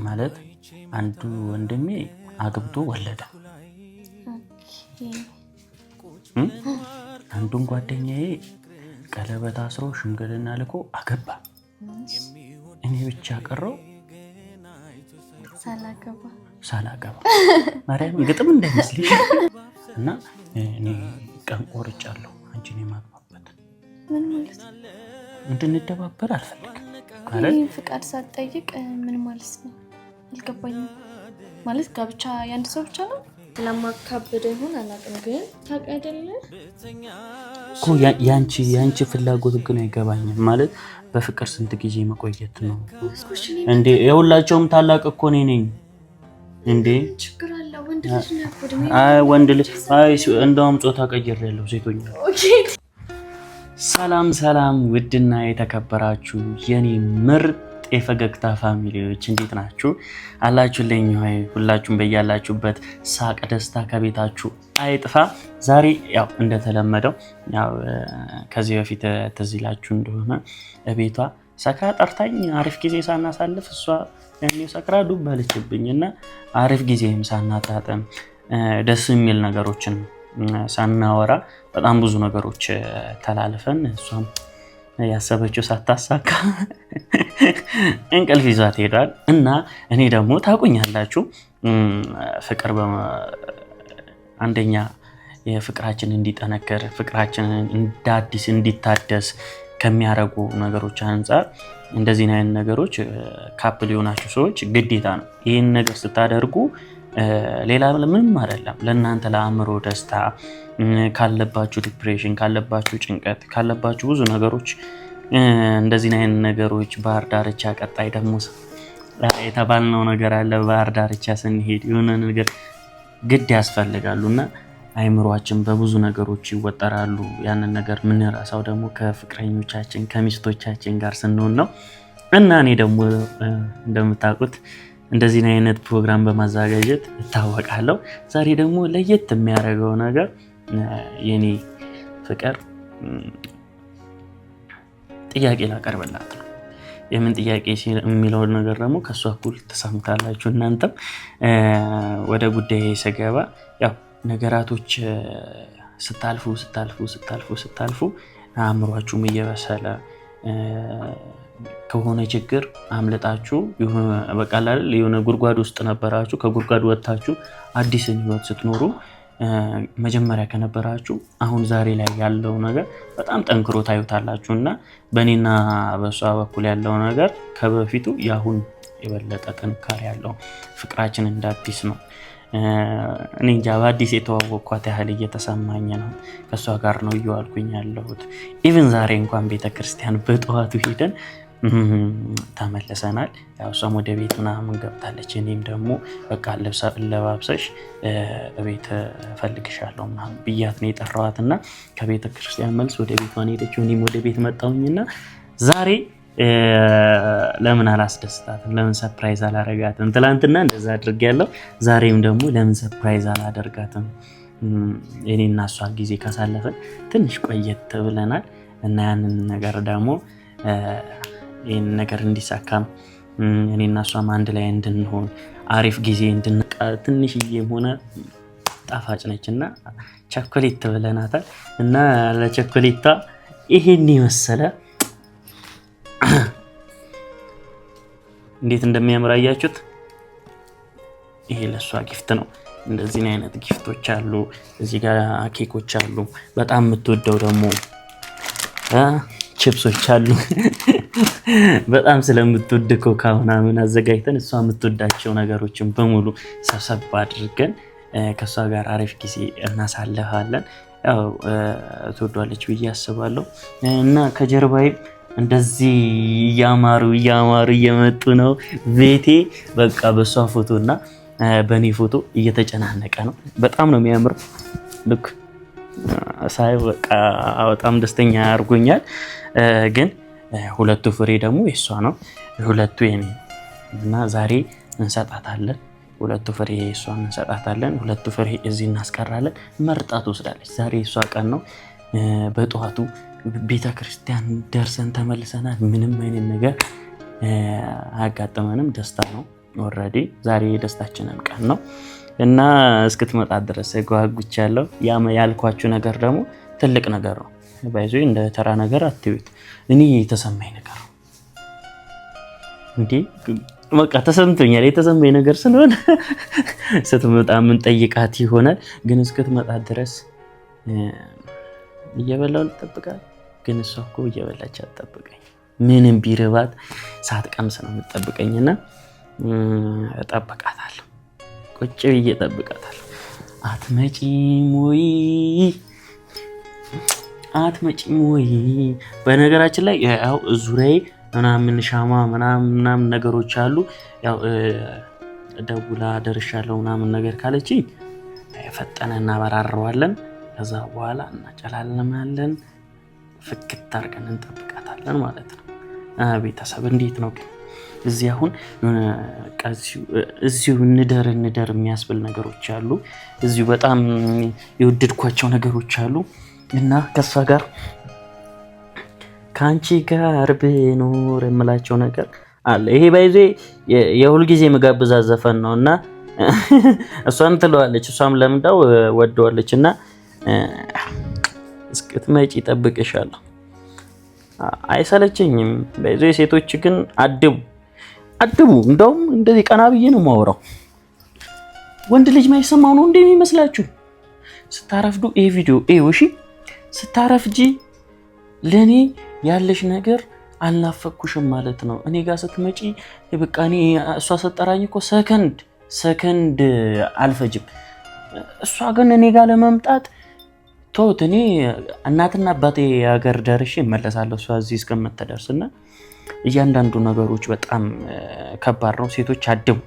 ማለት አንዱ ወንድሜ አግብቶ ወለደ። አንዱን ጓደኛዬ ቀለበት አስሮ ሽምግልና ልኮ አገባ። እኔ ብቻ ቀረው ሳላገባ ማርያም ግጥም እንዳይመስልሽ። እና እኔ ቀን ቆርጫለሁ አንቺን የማግባበት። ምን ማለት ነው? እንድንደባበር አልፈልግም። ፍቃድ ሳትጠይቅ ምን ማለት ነው? አልገባኝም። ማለት ጋብቻ ያንድ ሰው ብቻ ነው? ለማካበደ ይሆን አላውቅም፣ ግን ታውቂያለሽ እኮ ያንቺ ፍላጎት ግን አይገባኝም። ማለት በፍቅር ስንት ጊዜ መቆየት ነው እንዴ? የሁላቸውም ታላቅ እኮ እኔ ነኝ እንዴ? ችግር አለ? ወንድ ልጅ ነው። አይ ወንድ ልጅ እንደውም ጾታ ቀይሬያለሁ፣ ሴቶኛ። ሰላም ውድና የተከበራችሁ የኔ ምርጥ የፈገግታ ፋሚሊዎች እንዴት ናችሁ? አላችሁልኝ ሆይ? ሁላችሁም በያላችሁበት ሳቅ ደስታ ከቤታችሁ አይጥፋ። ዛሬ ያው እንደተለመደው ያው ከዚህ በፊት ትዝ ይላችሁ እንደሆነ ቤቷ ሰክራ ጠርታኝ አሪፍ ጊዜ ሳናሳልፍ እሷ ያኔ ሰክራ ዱብ አለችብኝና አሪፍ ጊዜም ሳናጣጥም ደስ የሚል ነገሮችን ሳናወራ በጣም ብዙ ነገሮች ተላልፈን እሷም ያሰበችው ሳታሳካ እንቅልፍ ይዟት ሄዷል። እና እኔ ደግሞ ታውቁኛላችሁ ፍቅር አንደኛ የፍቅራችን እንዲጠነከር ፍቅራችንን እንደ አዲስ እንዲታደስ ከሚያደርጉ ነገሮች አንፃር እንደዚህ አይነት ነገሮች ካፕል የሆናችሁ ሰዎች ግዴታ ነው። ይህን ነገር ስታደርጉ ሌላ ምንም አይደለም፣ ለእናንተ ለአእምሮ ደስታ ካለባችሁ ዲፕሬሽን ካለባችሁ ጭንቀት ካለባችሁ ብዙ ነገሮች እንደዚህ አይነት ነገሮች ባህር ዳርቻ ቀጣይ ደግሞ የተባልነው ነገር አለ። ባህር ዳርቻ ስንሄድ የሆነ ነገር ግድ ያስፈልጋሉና አይምሮአችን በብዙ ነገሮች ይወጠራሉ። ያንን ነገር ምንራሳው ደግሞ ከፍቅረኞቻችን ከሚስቶቻችን ጋር ስንሆን ነው። እና እኔ ደግሞ እንደምታውቁት እንደዚህ አይነት ፕሮግራም በማዘጋጀት እታወቃለሁ። ዛሬ ደግሞ ለየት የሚያደርገው ነገር የኔ ፍቅር ጥያቄ ላቀርብላት ነው። የምን ጥያቄ የሚለው ነገር ደግሞ ከሷ እኩል ተሰምታላችሁ እናንተም። ወደ ጉዳይ ስገባ ያው ነገራቶች ስታልፉ አእምሯችሁም እየበሰለ ከሆነ ችግር አምልጣችሁ በቃ አይደል የሆነ ጉድጓድ ውስጥ ነበራችሁ፣ ከጉድጓድ ወጣችሁ አዲስን ህይወት ስትኖሩ መጀመሪያ ከነበራችሁ አሁን ዛሬ ላይ ያለው ነገር በጣም ጠንክሮ ታዩታላችሁና በእኔና በሷ በኩል ያለው ነገር ከበፊቱ ያሁን የበለጠ ጥንካሬ ያለው ፍቅራችን እንደ አዲስ ነው። እኔ እንጃ በአዲስ የተዋወቅኳት ያህል እየተሰማኝ ነው። ከሷ ጋር ነው እየዋልኩኝ ያለሁት። ኢቭን ዛሬ እንኳን ቤተክርስቲያን በጠዋቱ ሄደን ተመልሰናል። ያው እሷም ወደ ቤት ምናምን ገብታለች። እኔም ደግሞ በቃ ለባብሰሽ ቤት ፈልግሻለሁ ምናምን ብያት ነው የጠራዋትና ከቤተክርስቲያን መልስ ወደ ቤቷን ሄደች። እኔም ወደ ቤት መጣሁኝና ዛሬ ለምን አላስደስታትም? ለምን ሰርፕራይዝ አላረጋትም? ትላንትና እንደዛ አድርጌያለሁ። ዛሬም ደግሞ ለምን ሰርፕራይዝ አላደርጋትም? እኔና እሷ ጊዜ ካሳለፈን ትንሽ ቆየት ብለናል እና ያንን ነገር ደግሞ ይህን ነገር እንዲሳካም እኔና እሷም አንድ ላይ እንድንሆን አሪፍ ጊዜ ትንሽዬም ሆነ ጣፋጭ ነችና ቸኮሌት ብለናታል እና ለቸኮሌቷ ይሄን መሰለ እንዴት እንደሚያምር አያችሁት? ይሄ ለሷ ጊፍት ነው። እንደዚህ አይነት ጊፍቶች አሉ። እዚህ ጋር ኬኮች አሉ። በጣም የምትወደው ደግሞ ቺፕሶች አሉ። በጣም ስለምትወድ ኮካ ምናምን አዘጋጅተን እሷ የምትወዳቸው ነገሮችን በሙሉ ሰብሰብ አድርገን ከሷ ጋር አሪፍ ጊዜ እናሳልፋለን። ያው ትወዷለች ብዬ አስባለሁ እና ከጀርባዬ እንደዚህ እያማሩ እየመጡ ነው። ቤቴ በቃ በሷ ፎቶና በኔ ፎቶ እየተጨናነቀ ነው። በጣም ነው የሚያምር። ልክ ሳይ በቃ በጣም ደስተኛ አድርጎኛል። ግን ሁለቱ ፍሬ ደግሞ የሷ ነው፣ ሁለቱ የኔ እና ዛሬ እንሰጣታለን። ሁለቱ ፍሬ የሷን እንሰጣታለን፣ ሁለቱ ፍሬ እዚህ እናስቀራለን። መርጣ ትወስዳለች። ዛሬ የሷ ቀን ነው። በጠዋቱ ቤተክርስቲያን ደርሰን ተመልሰናል። ምንም አይነት ነገር አያጋጥመንም፣ ደስታ ነው። ኦልሬዲ ዛሬ የደስታችንን ቀን ነው እና እስክትመጣ ድረስ ጓጉቻለሁ። ያልኳችሁ ነገር ደግሞ ትልቅ ነገር ነው። ባይዞ እንደ ተራ ነገር አትዩት። እኔ የተሰማኝ ነገር ነው እንዴ በቃ ተሰምቶኛል። የተሰማኝ ነገር ስለሆነ ስትመጣ ምን ጠይቃት ይሆናል። ግን እስክትመጣ ድረስ እየበላሁ ልጠብቃት። ግን እሷ እኮ እየበላች አትጠብቀኝ። ምንም ቢርባት ሳትቀምስ ነው የምትጠብቀኝና እጠብቃታለሁ። ቁጭ ብዬ እጠብቃታለሁ። አትመጪም ወይ? በነገራችን ላይ ያው ዙሪያዬ ምናምን ሻማ ምናምን ነገሮች አሉ። ያው ደውላ ደርሻለሁ ምናምን ነገር ካለች ፈጠነ እናበራረዋለን። ከዛ በኋላ እናጨላለማለን። ፍክት አድርገን እንጠብቃታለን ማለት ነው። ቤተሰብ እንዴት ነው ግን? እዚህ አሁን እዚሁ እንደር የሚያስብል ነገሮች አሉ። እዚሁ በጣም የወደድኳቸው ነገሮች አሉ እና ከሷ ጋር ከአንቺ ጋር ብኖር የምላቸው ነገር አለ። ይሄ ባይዜ የሁልጊዜ መጋብዛት ዘፈን ነው እና እሷም ትለዋለች፣ እሷም ለምዳው ወደዋለች እና እስክትመጪ እጠብቅሻለሁ። አይሰለቸኝም። ባይዜ ሴቶች ግን አድቡ። እንደውም እንደዚህ ቀና ብዬ ነው የማወራው። ወንድ ልጅ ማይሰማው ነው እንደሚመስላችሁ? ስታረፍዱ ይሄ ቪዲዮ እሺ፣ ስታረፍጂ ለኔ ያለሽ ነገር አልናፈኩሽም ማለት ነው። እኔ ጋር ስትመጪ በቃ እሷ ሰጠራኝ እኮ ሰከንድ አልፈጅም። እሷ ግን እኔ ጋር ለመምጣት ተውት። እኔ እናትና አባቴ ሀገር ደርሼ እመለሳለሁ እሷ እዚህ እስከምትደርስና እያንዳንዱ ነገሮች በጣም ከባድ ነው። ሴቶች አድቡ።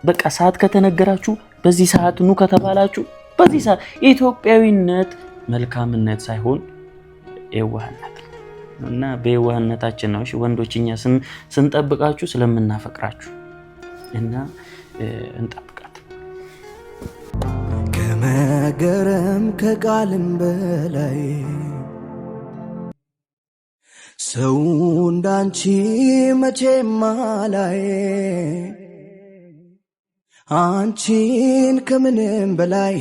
በቃ ሰዓት ከተነገራችሁ በዚህ ሰዓት ኑ ከተባላችሁ በዚህ ሰዓት። የኢትዮጵያዊነት መልካምነት ሳይሆን የዋህነት ነው እና በየዋህነታችን ነው ወንዶች እኛ ስንጠብቃችሁ ስለምናፈቅራችሁ እና እንጠብቃት። ከመገረም ከቃልም በላይ ሰው እንዳንቺ መቼም አላይ። አንቺን ከምንም በላይ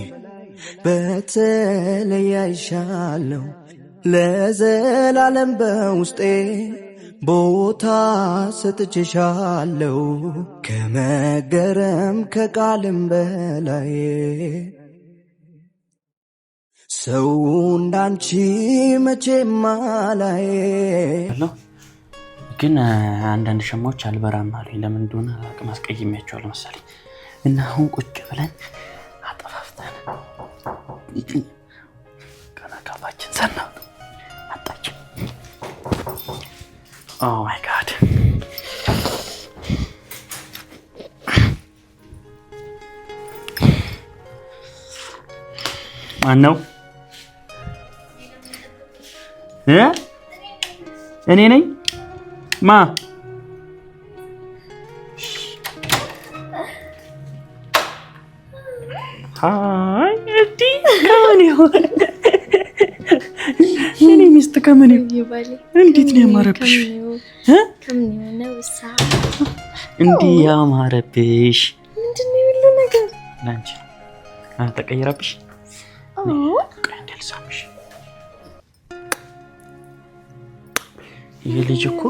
በተለይ አይሻለሁ። ለዘላለም በውስጤ ቦታ ሰጥቼሻለሁ። ከመገረም ከቃልም በላይ ሰው እንዳንቺ መቼም አላይ። ግን አንዳንድ ሸማዎች አልበራም አሉኝ። ለምን እንደሆነ አላውቅም። አስቀይሜያቸዋለሁ መሰለኝ እና አሁን ቁጭ ብለን አጠፋፍተን ከነካባችን ሰና አጣች። ኦ ማይ ጋድ ማን ነው? እኔ ነኝ። ማ ሃይ እዲ ከምን ይሆን? እኔ ሚስት ከምን ይባል? እንዴት ነው ያማረብሽ? ከምን ነው እንዴ ያማረብሽ? ምንድነው ሁሉ ነገር ላንቺ ተቀየረብሽ? ቀንደልሳምሽ ይሄ ልጅ እኮ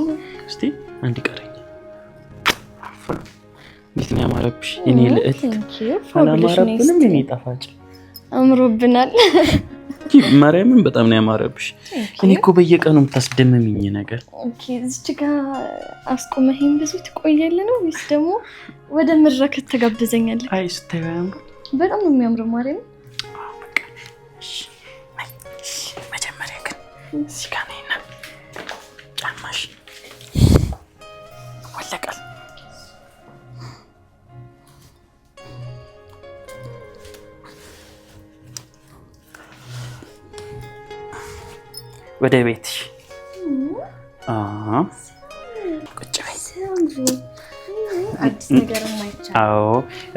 እስቲ አንድ ቀረኝ። እንዴት ነው ያማረብሽ? እኔ ልዕልት አላማረብንም? እኔ ጣፋጭ አምሮብናል። ማርያምን በጣም ነው ያማረብሽ። እኔ እኮ በየቀኑ የምታስደምሚኝ ነገር። ኦኬ እዚህ ጋር አስቆመህኝ ብዙ ትቆያለህ ነው ወይስ ደግሞ ወደ መድረክ ተጋብዘኛለህ? አይ ስታየው በጣም ነው የሚያምረው ማርያም። መጀመሪያ ግን እዚህ ጋር ነይና ጫማሽ ወለቃል። ወደ ቤትሽ ቁጭ በይ። አዲስ ነገር ማይቻል። አዎ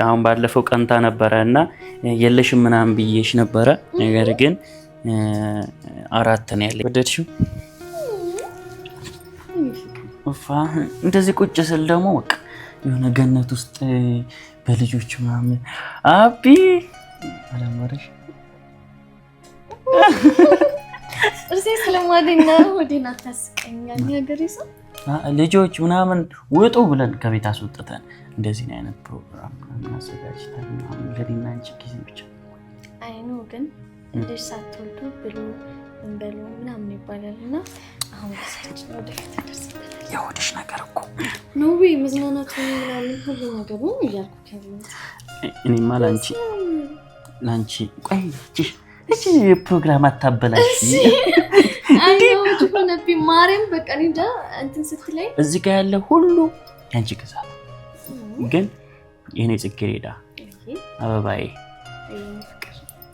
አሁን ባለፈው ቀንታ ነበረ እና የለሽም ምናምን ብዬሽ ነበረ። ነገር ግን 4 ነው ያለኝ። ወደድሽው? እንደዚህ ቁጭ ስል ደግሞ በቃ የሆነ ገነት ውስጥ በልጆች ምናምን አቢ አላማረሽ እርሴ ስለማደኛ ወዲና ታስቀኛል ነገር ይሰ ልጆች ምናምን ወጡ ብለን ከቤት አስወጥተን እንደዚህ አይነት ፕሮግራም እናዘጋጅተን ምናምን ለዲና አንቺ ጊዜ ብቻ አይኑ ግን እንደሽ ሳትወልዱ ብሉ እንበሉ ምናምን ይባላልና አሁን ከሳች ነው ደፍተደርሰናል የሆድሽ ነገር እኮ ነው ወይ መዝናናቱ ምናምን ሁሉ ነገር ነው እያልኩ እኔማ ላንቺ ቆይ እቺ ፕሮግራም አታበላሽ አይው ሆነብ ማርያም በቃ እንደ እንትን ስትለይ እዚህ ጋር ያለ ሁሉ ያንቺ ግዛት ግን የኔ ጽጌረዳ አበባዬ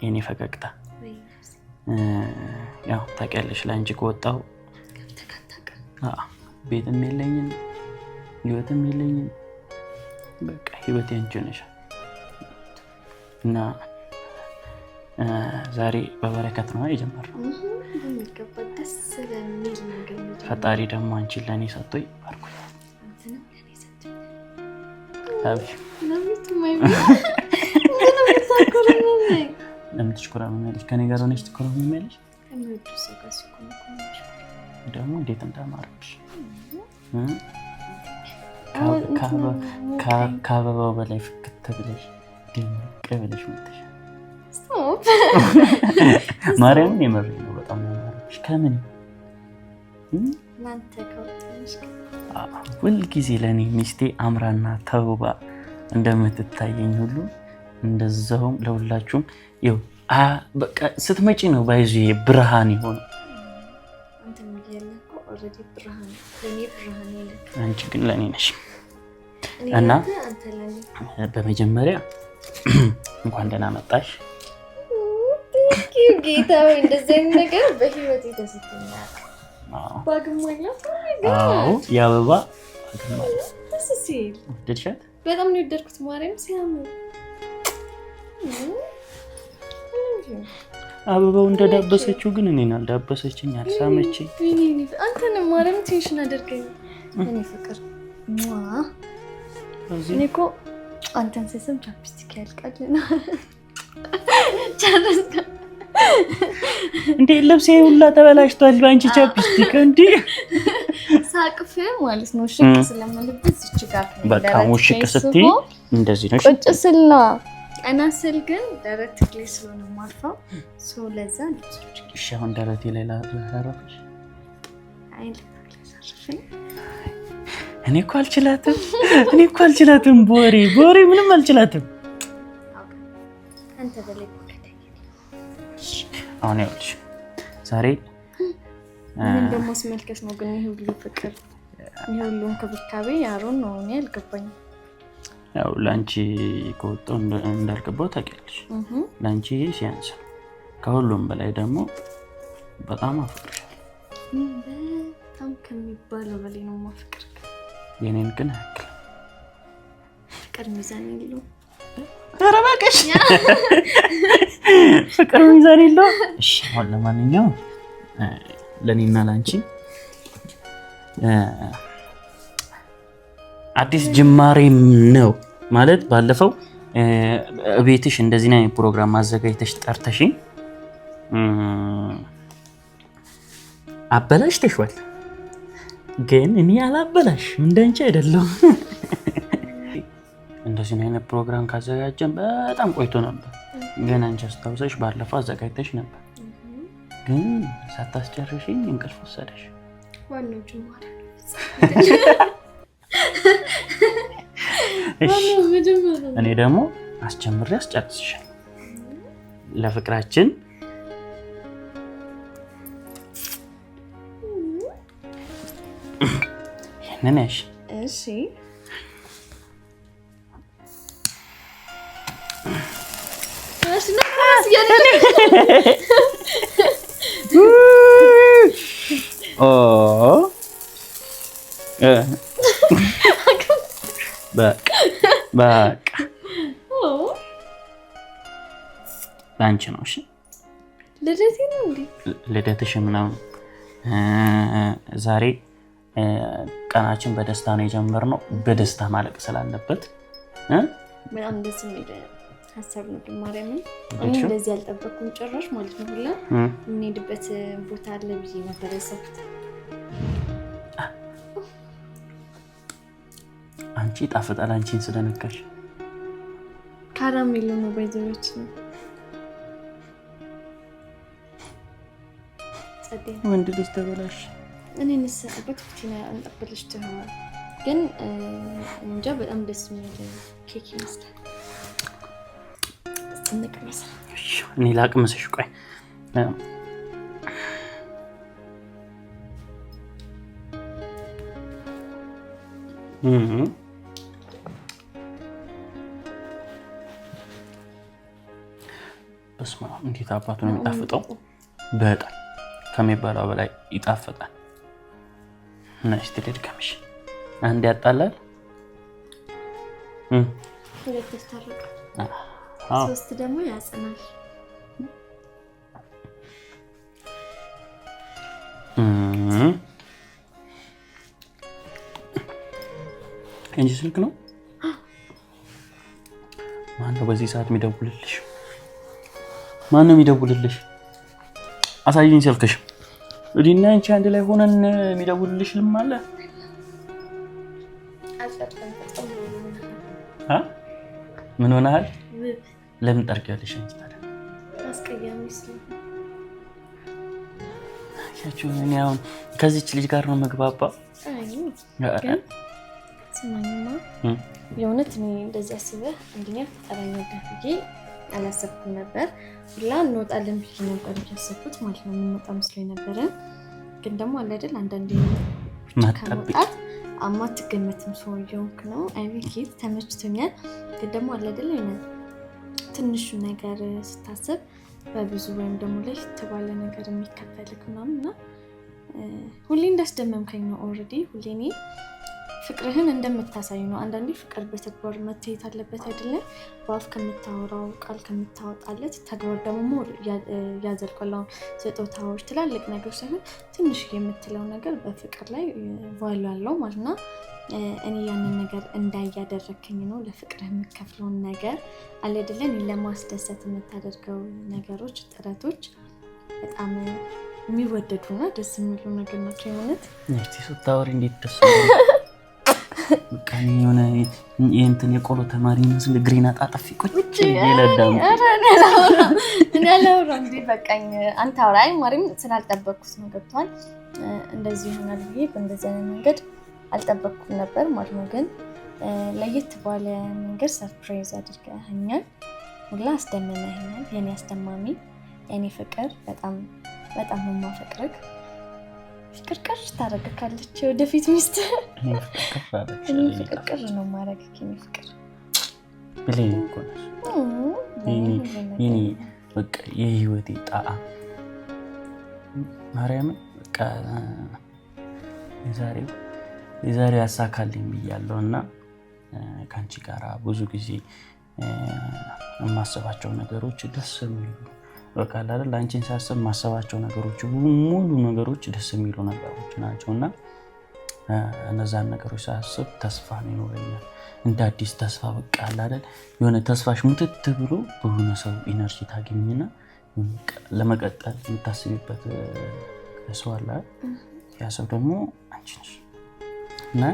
የኔ ፈገግታ ያው ታውቂያለሽ ላንቺ ከወጣው ቤትም የለኝም ህይወትም የለኝም በቃ ህይወቴ አንቺ ነሽ እና ዛሬ በበረከት ነው የጀመረው ፈጣሪ ደግሞ አንቺ ለኔ ሰጥቶኝ ባርኩ ለምን ትሽኮረመሚያለሽ? ከኔ ጋር ሆነሽ ትኮረመሚያለሽ? ደግሞ እንዴት እንዳማረብሽ ከአበባው በላይ ፍክት ብለሽ ድምቅ ብለሽ መጥተሽ ማርያምን የመረኝ ነው በጣም ያማረብሽ ከምን ሁልጊዜ ለእኔ ሚስቴ አምራና ተውባ እንደምትታየኝ ሁሉ እንደዛውም ለሁላችሁም ይኸው በቃ ስትመጪ ነው ባይዙ ብርሃን ይሆን አንቺ ግን ለእኔ ነሽ እና በመጀመሪያ እንኳን ደህና መጣሽ ጌታ ወይ እንደዚህ ነገር በህይወቴ ተሰጥቶኛል ባግማኛ የአበባ ሲል ደድሻት በጣም ነው የወደድኩት ማርያም ሲያምር አበባው እንደዳበሰችው ግን እኔን አልዳበሰችኝ አልሳመችኝ አንተን ማርያም ቴንሽን አደርገኝ እኔ ፍቅር እኔ እኮ አንተን ስስም ቻፕስቲክ ያልቃልና ቻለስካ እንዴ ልብሴ ሁላ ተበላሽቷል ባንቺ ቻፕስቲክ እንዴ ሳቅፍ ማለት ነው ሽቅ ስለምልብስ እቺ ጋር በቃ ሙሽቅ ስትይ እንደዚህ ነው ቁጭ ስልና እና ስል ግን ደረት ላይ ስለሆነ ማርፋው ሶ ለዛ ልብሶች እሺ አሁን ደረቴ ላይ ላሳረፍሽ አይል እኔ እኮ አልችላትም ቦሪ ምንም አልችላትም አንተ በላይ አሁን ይኸውልሽ ዛሬ ምን ደግሞ ስመልከት ነው ግን ይሄ ሁሉ ፍቅር ይሄ ሁሉ እንክብካቤ ያሮን ነው እኔ አልገባኝም ያው ላንቺ ከወጣው እንዳልገባው ታውቂያለሽ ላንቺ ሲያንስ ከሁሉም በላይ ደግሞ በጣም አፍቅርሻለሁ በጣም ከሚባለው በላይ ነው ማፍቅር የኔን ግን አክል ፍቅር ሚዛን የለው ኧረ እባክሽ ፍቅር ሚዛን የለው እሺ አሁን ለማንኛውም ለኔና ላንቺ አዲስ ጅማሬም ነው ማለት ባለፈው ቤትሽ እንደዚህ ነው ፕሮግራም ማዘጋጅተሽ ጠርተሽኝ አበላሽተሽዋል ግን እኔ አላበላሽ እንደንቺ አይደለም እንደዚህ አይነት ፕሮግራም ካዘጋጀን በጣም ቆይቶ ነበር ግን አንቺ አስታውሰሽ ባለፈው አዘጋጅተሽ ነበር ግን ሳታስጨርሽኝ እንቅልፍ ወሰደሽ ዋናው ጅማሬ እኔ ደግሞ አስጀምሬ አስጨርስሻለሁ ለፍቅራችን ይሄንን እሺ በቃ ላንቺ ነው እሺ ልደቴ ነው እንዴ ልደትሽ ምናምን ዛሬ ቀናችን በደስታ ነው የጀመርነው በደስታ ማለቅ ስላለበት በጣም ደስ የሚል ሀሳብ ነው ማርያምን እኔ እንደዚህ ያልጠበቅኩም ጭራሽ ማለት ነው ሁላ እንሄድበት ቦታ አለ ብዬ ነበር ያሰብኩት አንቺ ጣፍጣል አንቺን ስለነካሽ ካራሜል ነው ባይዘዎች ነው ጸደይ ወንድ ልጅ ተበላሽ እኔ ንሰበት ፍቲና አንጠብልሽ ተሆነ ግን እንጃ በጣም ደስ የሚል ኬክ ይመስላል ትንቅመስ እኔ ላቅምስሽ ቆይ በስመ አብ እንዴት አባቱ ነው የሚጣፍጠው በጣም ከሚባለው በላይ ይጣፍጣል ነሽ ትልልከምሽ አንድ ያጣላል ሁለት ተስተርቅ ሶስት ደግሞ ያጽናል እንጂ ስልክ ነው ማነው በዚህ ሰዓት የሚደውልልሽ ማነው የሚደውልልሽ አሳይኝ ስልክሽ እዲና አንቺ አንድ ላይ ሆነን የሚደውልልሽ ልማለ ምን ሆነሃል ለምን ጠርቂያለሽ አንቺ ታዲያ አስቀያሚስ ያቺው እኔ አሁን ከዚህች ልጅ ጋር ነው መግባባ ግን ስማኝማ የእውነት እኔ እንደዚህ አስበህ አንደኛ ተጠራኛለህ ብዬ አላሰብኩም ነበር ሁላ እንወጣለን ብዬ ነበር ያሰብኩት ማለት ነው የምንወጣ መስሎኝ ነበረ ግን ደግሞ አለ አይደል አንዳንዴ ከመውጣት አማትገመትም ሰውየው ነው አይቪኪት ተመችቶኛል ግን ደግሞ አለ አይደል ትንሹ ነገር ስታስብ በብዙ ወይም ደግሞ ላይ ተባለ ነገር የሚከፈልክ ምናምንና ሁሌ እንዳስደመምከኝ ነው ኦሬዲ ሁሌ እኔ ፍቅርህን እንደምታሳይ ነው አንዳንዴ ፍቅር በተግባር መታየት አለበት አይደለ በአፍ ከምታወራው ቃል ከምታወጣለት ተግባር ደግሞ ያዘልቀው ስጦታዎች ትላልቅ ነገር ሳይሆን ትንሽ የምትለው ነገር በፍቅር ላይ ቫልዩ አለው ማለት ነው እኔ ያንን ነገር እንዳያደረከኝ ነው ለፍቅርህ የምከፍለውን ነገር አለ አይደለ ለማስደሰት የምታደርገው ነገሮች ጥረቶች በጣም የሚወደዱና ደስ የሚሉ ነገር ናቸው የሆነት እስቲ ስታወሪ እንዴት ደስ በቃኝ የሆነ የእንትን የቆሎ ተማሪ መስል ግሪና ጣጣፊ ቁጭ ይለዳም እኔ አላወራም እንዴ በቃኝ አንተ አውራይ ማሪም ስላልጠበቅኩት ነው ገብቷል እንደዚህ ይሆናል ብዬ በእንደዚህ አይነት መንገድ አልጠበቅኩም ነበር ማለት ነው ግን ለየት ባለ መንገድ ሰርፕራይዝ አድርገኸኛል ሁላ አስደምመኸኛል የኔ አስደማሚ የኔ ፍቅር በጣም በጣም የማፈቅርህ ፍቅር ታረጋለች ወደፊት ሚስት ፍቅር ነው ማረግክ የኔ ፍቅር ብለኝ እኮ የኔ በቃ የህይወቴ ጣዕም ማርያም በቃ የዛሬው ያሳካልኝ ብያለሁና ካንቺ ጋራ ብዙ ጊዜ የማስባቸው ነገሮች ደስ የሚሉ በቃ አይደል አንቺን ሳስብ ማሰባቸው ነገሮች ሙሉ ነገሮች ደስ የሚሉ ነገሮች ናቸውና እነዛን ነገሮች ሳስብ ተስፋ ይኖረኛል እንደ አዲስ ተስፋ በቃ አይደል የሆነ ተስፋሽ ሙትት ብሎ በሆነ ሰው ኢነርጂ ታገኝና ለመቀጠል የምታስቢበት ሰው አለ ያ ሰው ደግሞ አንቺ ነሽ እና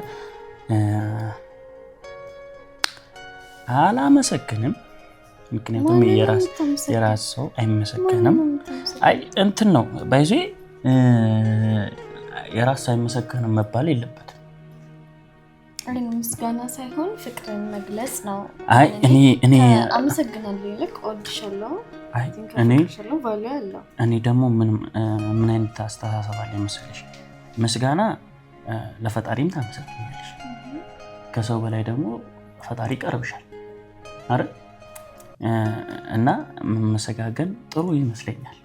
አላመሰግንም ምክንያቱም የራስ ሰው አይመሰገንም አይ እንትን ነው ባይዚ የራስ አይመሰገንም መባል የለበትም እኔ ምስጋና ሳይሆን ፍቅርን መግለጽ ነው አይ እኔ አመሰግናለሁ ይልቅ እወድሻለሁ አይ እኔ ደግሞ ምን አይነት አስተሳሰብ አለ መሰለሽ ምስጋና ለፈጣሪም ታመሰግኛለሽ ከሰው በላይ ደግሞ ፈጣሪ ቀርብሻል አይደል እና መሰጋገን ጥሩ ይመስለኛል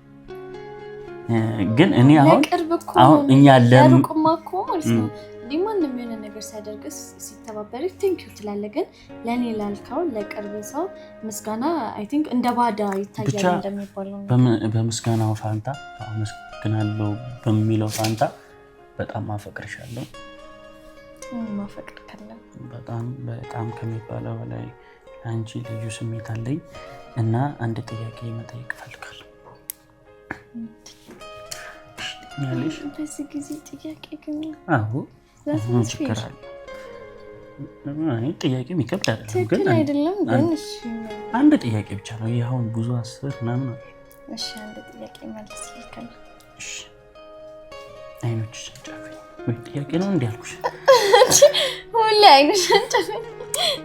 ግን እኔ አሁን እኛ ለሩቅማኮ ማለት ነው ዲማንም የሆነ ነገር ሲያደርግስ ሲተባበሪ ቴንክ ዩ ትላለህ ግን ለኔ ላልካው ለቅርብ ሰው ምስጋና አይ ቲንክ እንደ ባዳ ይታያል እንደሚባለው በምስጋናው ፋንታ አመሰግናለሁ በሚለው ፋንታ በጣም አፈቅርሻለሁ። ማፈቅር ካለ በጣም ከሚባለው በላይ አንቺ ልዩ ስሜት አለኝ እና አንድ ጥያቄ መጠየቅ ፈልጋለሁ። ያለሽ በዚህ ጊዜ ጥያቄ ግን አዎ ምን ችግር አለ? ጥያቄ የሚከብድ አይደለም ግን እሺ አንድ ጥያቄ ብቻ ነው። ይሄው ብዙ አስር ምናምን ነው። እሺ አንድ ጥያቄ መልስ ይልከና እሺ አይኖችሽ ጨፍኝ ወይ ጥያቄ ነው እንዴ አልኩሽ? ሁሌ አይኖችሽ ጨፍኝ።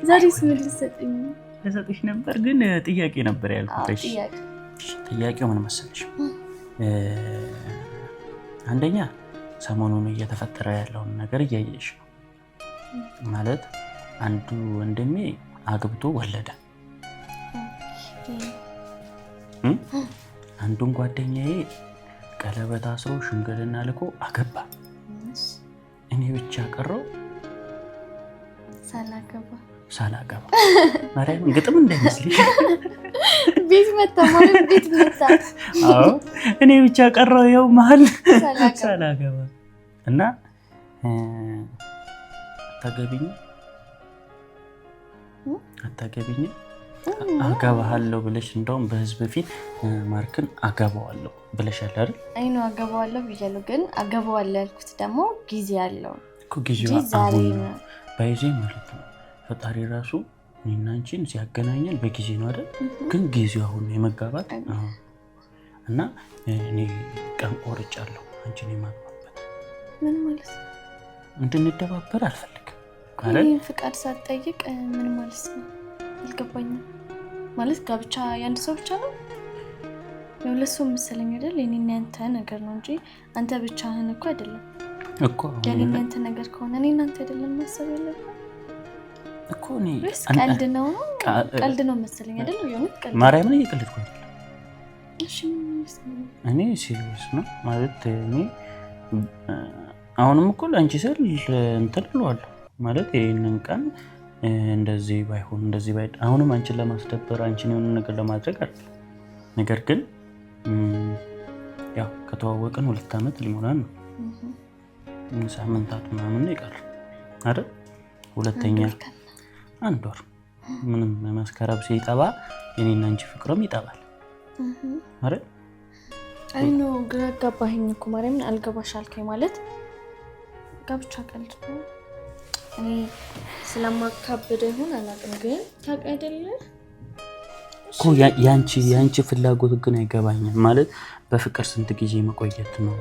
ዛሬስ ምን ልሰጥሽ ነበር ግን ጥያቄ ነበር ያልኩሽ። ጥያቄው ምን መሰለሽ? አንደኛ ሰሞኑን እየተፈጠረ ያለውን ነገር እያየሽ ነው ማለት አንዱ ወንድሜ አግብቶ ወለደ። አንዱን ጓደኛዬ ቀለበት አስሮ ሽምግልና ልኮ አገባ። እኔ ብቻ ቀረው ሳላገባ ማርያም ግጥም እንዳይመስልሽ ቤት መጣ ማለት ቤት መጣ። አዎ እኔ ብቻ ቀረው ይኸው መሀል ሳላገባ እና አታገቢኝ አገባሃለሁ ብለሽ እንደውም በህዝብ ፊት ማርክን አገባዋለሁ ብለሻል አይደል? አይ ነው አገባዋለሁ ብያለሁ፣ ግን አገባዋለሁ ያልኩት ደግሞ ጊዜ አለው እኮ ጊዜው አሁን ባይዜ ማለት ነው። ፈጣሪ ራሱ እኔና አንቺን ሲያገናኘን በጊዜ ነው አይደል? ግን ጊዜው አሁን የመጋባት እና እኔ ቀን ቆርጫለሁ አንቺን የማግባበት። ምን ማለት ነው? እንድንደባበር አልፈልግም አይደል? ይሄን ፍቃድ ሳትጠይቅ ምን ማለት ነው? አልገባኝም። ማለት ጋብቻ ያንድ ሰው ብቻ ነው? የሁለት ሰው መሰለኝ አይደል? የኔና ያንተ ነገር ነው እንጂ አንተ ብቻህን እኮ አይደለም እኮ። የኔና ያንተ ነገር ከሆነ እኔ እናንተ አይደለም ማሰብ ያለብን እኮ። እኔ ቀልድ ነው መሰለኝ አይደል? የሆነ ቀልድ ማርያምን እየቀለድኩ አይደል? እሺ እኔ ሲሪየስ ነው ማለት እኔ አሁንም እኮ ለአንቺ ስል እንትን እለዋለሁ ማለት ይሄንን ቀን እንደዚህ ባይሆን እንደዚህ ባይ አሁንም አንቺን ለማስደበር አንቺን የሆነ ነገር ለማድረግ አይደል። ነገር ግን ያው ከተዋወቅን 2 ዓመት ሊሞላን ነው። ሳምንታት ምናምን ነው ይቀር አይደል? ሁለተኛ 1 ወር ምንም መስከረም ሲጠባ የኔና አንቺ ፍቅርም ይጠባል አይደል? አይ ነው ግራ ገባኸኝ እኮ ማርያምን አልገባሽ አልከኝ ማለት ጋብቻ ቀልድ ነው። እኔ ስለማካበደ ይሁን አላውቅም፣ ግን ታውቂ አይደለ እኮ ያንቺ ፍላጎት ግን አይገባኝም ማለት በፍቅር ስንት ጊዜ መቆየት ነው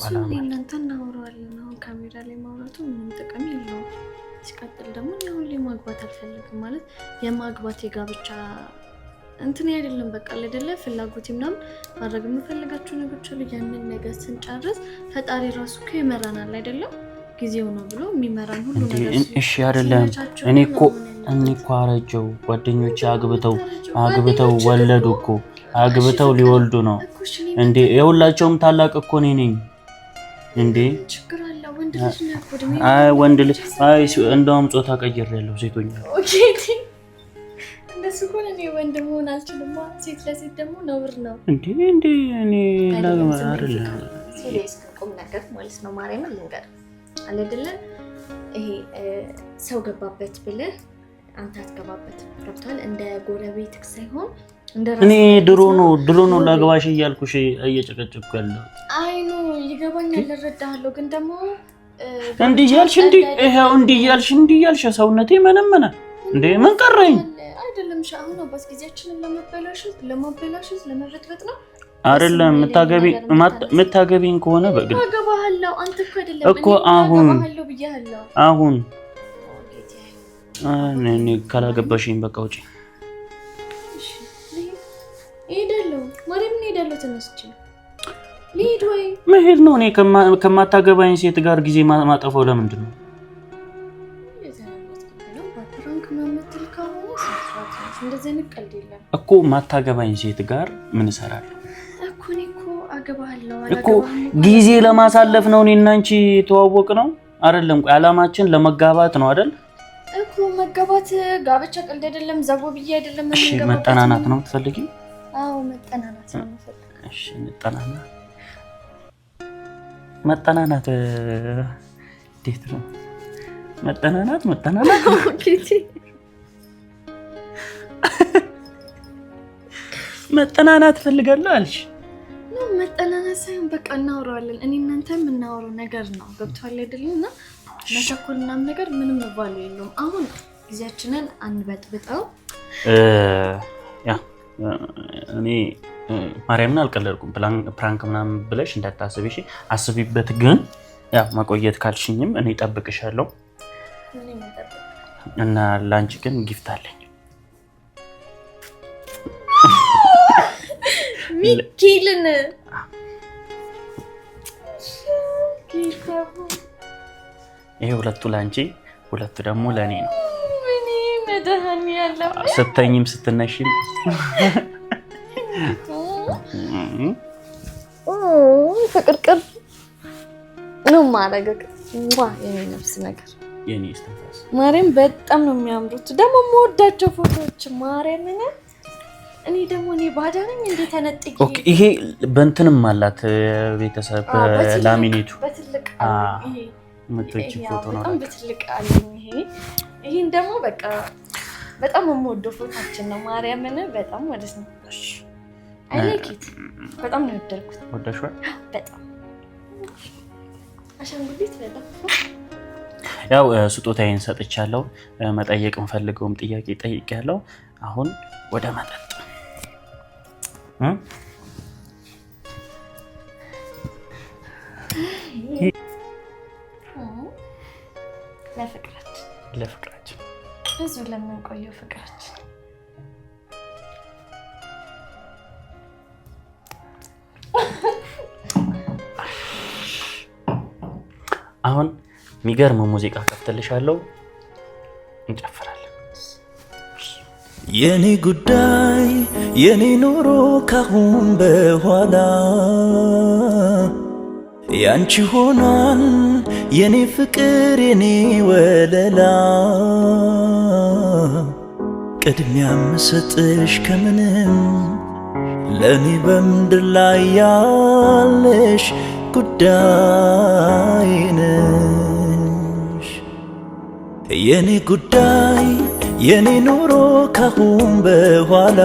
አላማ። እናንተ እናወራለን አሁን ካሜራ ላይ ማውራቱ ምንም ጥቅም የለውም። ሲቀጥል ደግሞ አሁን ላይ ማግባት አልፈልግም ማለት የማግባት የጋብቻ እንትን አይደለም። በቃ አይደለ ፍላጎቴ ምናምን ማድረግ የምፈልጋቸው ነገሮች አሉ። ያንን ነገር ስንጨርስ ፈጣሪ ራሱ እኮ ይመራናል አይደለም? ጊዜው ነው ብሎ የሚመራን ሁሉ ነገር እሺ አይደለም። እኔ እኮ አረጀው ጓደኞቼ አግብተው ወለዱ እኮ አግብተው ሊወልዱ ነው እንዴ? የሁላቸውም ታላቅ እኮ እኔ ነኝ እንዴ? ችግር አለ ወንድ ልጅ ነው እኮ። አይ ወንድ ልጅ አይ እንደውም ጾታ ቀይሬያለሁ ሴቶኛ። ኦኬ እንደሱ እኮ እኔ ወንድ መሆን አልችልም። ሴት ለሴት ደግሞ ነውር ነው እንዴ? እኔ ለምን አይደለም ሲሪየስ ቁም ነገር ማለት ነው። ማርያምን ልንገር አይደለ ይሄ ሰው ገባበት ብለህ አንተ አትገባበት ገብቷል። እንደ ጎረቤትክ ሳይሆን እንደ ራስ እኔ ድሮ ነው ላግባሽ እያልኩሽ እየጨቀጨቅኩ ያለው። አይ ነው ይገባኛል፣ እረዳሃለሁ። ግን ደግሞ እንዲህ ያልሽ ሰውነቴ መነመነ እንዴ? ምን ቀረኝ አይደለም አሁን አባስ ጊዜያችንን ለማበላሸት ለመበጥበጥ ነው አይደለም። መታገቢን ከሆነ በግድ አገባሃለሁ። አንተ እኮ አይደለም እኮ አሁን እኔ ካላገባሽኝ በቃ ውጪ። እሺ እሄዳለሁ። ማርያም እሄዳለሁ። ተነስቼ ልሂድ ወይ መሄድ ነው። እኔ ከማታገባኝ ሴት ጋር ጊዜ ማጠፋው ለምንድን ነው? እኮ ማታገባኝ ሴት ጋር ምን እሰራለሁ እኮ? ጊዜ ለማሳለፍ ነው። እኔና አንቺ ተዋወቅ ነው አይደለም? ቆይ አላማችን ለመጋባት ነው አይደል እኮ። መጋባት ጋብቻ ቀልድ አይደለም። ዘቦብዬ አይደለም። እሺ መጠናናት ነው የምትፈልጊው? አዎ መጠናናት ነው የምፈልገው። እሺ እንጠናና መጠናናት እንዴት ነው? መጠናናት መጠናናት ፈልጋለሁ አልሽ? ነው መጠናናት ሳይሆን በቃ እናወራዋለን። እኔ እናንተ የምናወራው ነገር ነው። ገብቶሃል አይደልና መቸኮልና ነገር ምንም ባሉ የለውም። አሁን ጊዜያችንን አንበጥብጠው። ያ እኔ ማርያምን አልቀለድኩም። ፕራንክ ምናምን ብለሽ እንዳታስቢ እሺ። አስቢበት። ግን ያ መቆየት ካልሽኝም እኔ እጠብቅሻለሁ እና ላንቺ ግን ጊፍት አለኝ። ሚኪልን ይሄ ሁለቱ ላንቺ፣ ሁለቱ ደግሞ ለኔ ነው። እኔ መድሃኒ ያለው ስተኝም ስትነሽም ፍቅርቅር ነው ማረጋግ የኔ ነፍስ ነገር የኔ እስትንፋስ ማርያም በጣም ነው የሚያምሩት። ደግሞ የምወዳቸው ፎቶዎች ማርያምን እኔ ደግሞ እኔ ባዳ ነኝ እንዴ ተነጥቂ። ኦኬ ይሄ በእንትንም አላት ቤተሰብ ላሚኔቱ በትልቅ ይሄ ምትጭ ፎቶ ነው። በጣም በትልቅ አለኝ ይሄ። ይሄን ደግሞ በቃ በጣም የምወደው ፎቶአችን ነው ማርያምን በጣም ማለት ነው። አይ ላይክ ኢት በጣም ነው የወደድኩት። ወደድሽው? በጣም አሻንጉሊት በጣም ያው ስጦታዬን ሰጥቻለሁ። መጠየቅ እንፈልገውም ጥያቄ ጠይቄያለሁ። አሁን ወደ መጠጥ ለፍቅራችን ብዙ ለምንቆየው ፍቅራችን አሁን የሚገርም ሙዚቃ ከፍትልሻለሁ፣ እንጨፍራለን። የኔ ጉዳይ የኔ ኑሮ ካሁን በኋላ ያንቺ ሆኗል የኔ ፍቅር የኔ ወለላ ቅድሚያ ምሰጥሽ ከምንም ለኔ በምድር ላይ ያለሽ ጉዳይ ነሽ። የኔ ጉዳይ የኔ ኑሮ ካሁን በኋላ